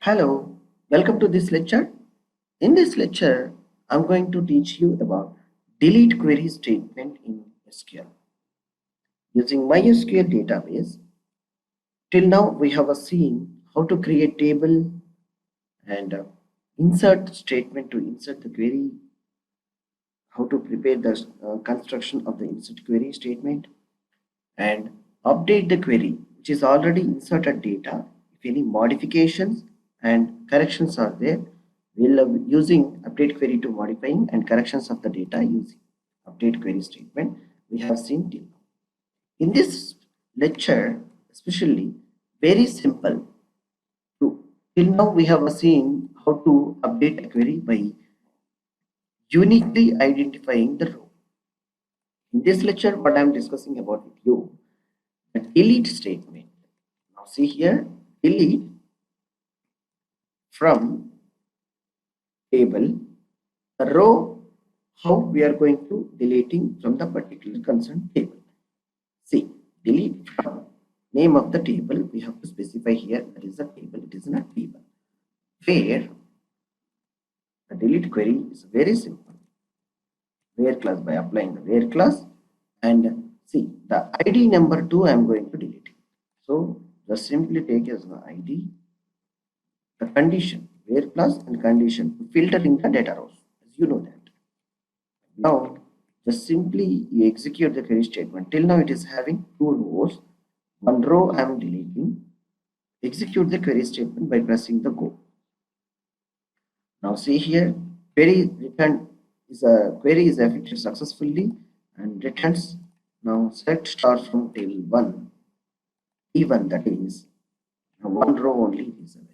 Hello, welcome to this lecture. In this lecture, I'm going to teach you about delete query statement in SQL. Using MySQL database, till now we have seen how to create table and insert statement to insert the query, how to prepare the construction of the insert query statement, and update the query which is already inserted data. If any modifications and corrections are there, we'll be using update query to modifying and corrections of the data using update query statement we have seen till now. In this lecture, especially very simple to till now we have seen how to update a query by uniquely identifying the row. In this lecture, what I am discussing about with you, the delete statement. Now see here, delete from table the row, how we are going to deleting from the particular concerned table. See, delete from name of the table, we have to specify here that is a table, it is not table. Where the delete query is very simple. Where class, by applying the where class, and see the ID number 2 I am going to delete it. So just simply take as the ID, the condition, where class and condition to filter in the data rows, as you know that. Now just simply you execute the query statement. Till now it is having two rows. One row I am deleting. Execute the query statement by pressing the go. Now see here, query return is a query is effected successfully and returns. Now select star from table 1, even that is one row only is available.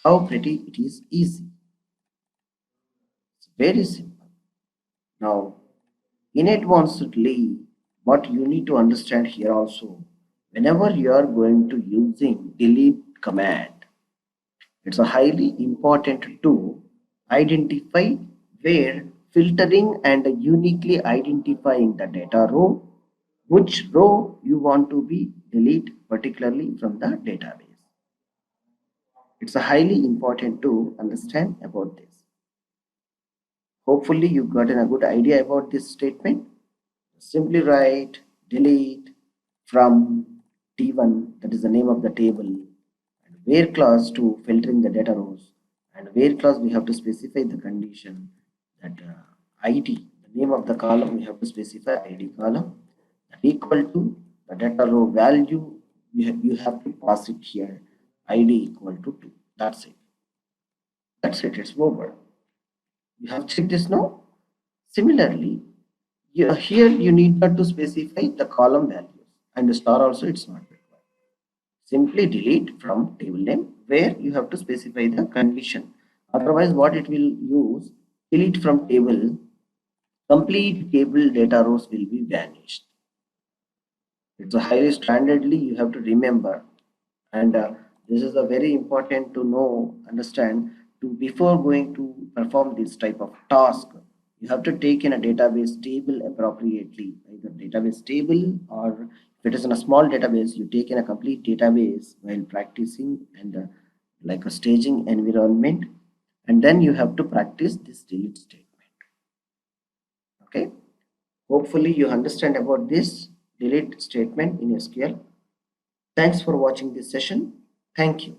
How pretty it is, easy. It's very simple. Now inadvertently, what you need to understand here also, whenever you are going to using delete command, it's a highly important to identify where filtering and uniquely identifying the data row, which row you want to be delete particularly from the database. It's a highly important to understand about this. Hopefully you got a good idea about this statement. Simply write delete from T1, that is the name of the table, and where clause to filtering the data rows, and where clause we have to specify the condition that ID, the name of the column we have to specify ID column, that equal to the data row value you have to pass it here, ID equal to 2. That's it. That's it. It's over. You have checked this now. Similarly, here you need not to specify the column values, and the star also it's not required. Simply delete from table name where you have to specify the condition. Otherwise, what it will use, delete from table, complete table data rows will be vanished. It's a highly standardly you have to remember, and this is a very important to know, understand, to before going to perform this type of task. You have to take in a database table appropriately, either database table, or if it is in a small database, you take in a complete database while practicing and like a staging environment, and then you have to practice this delete statement. Okay, hopefully you understand about this delete statement in SQL. Thanks for watching this session. Thank you.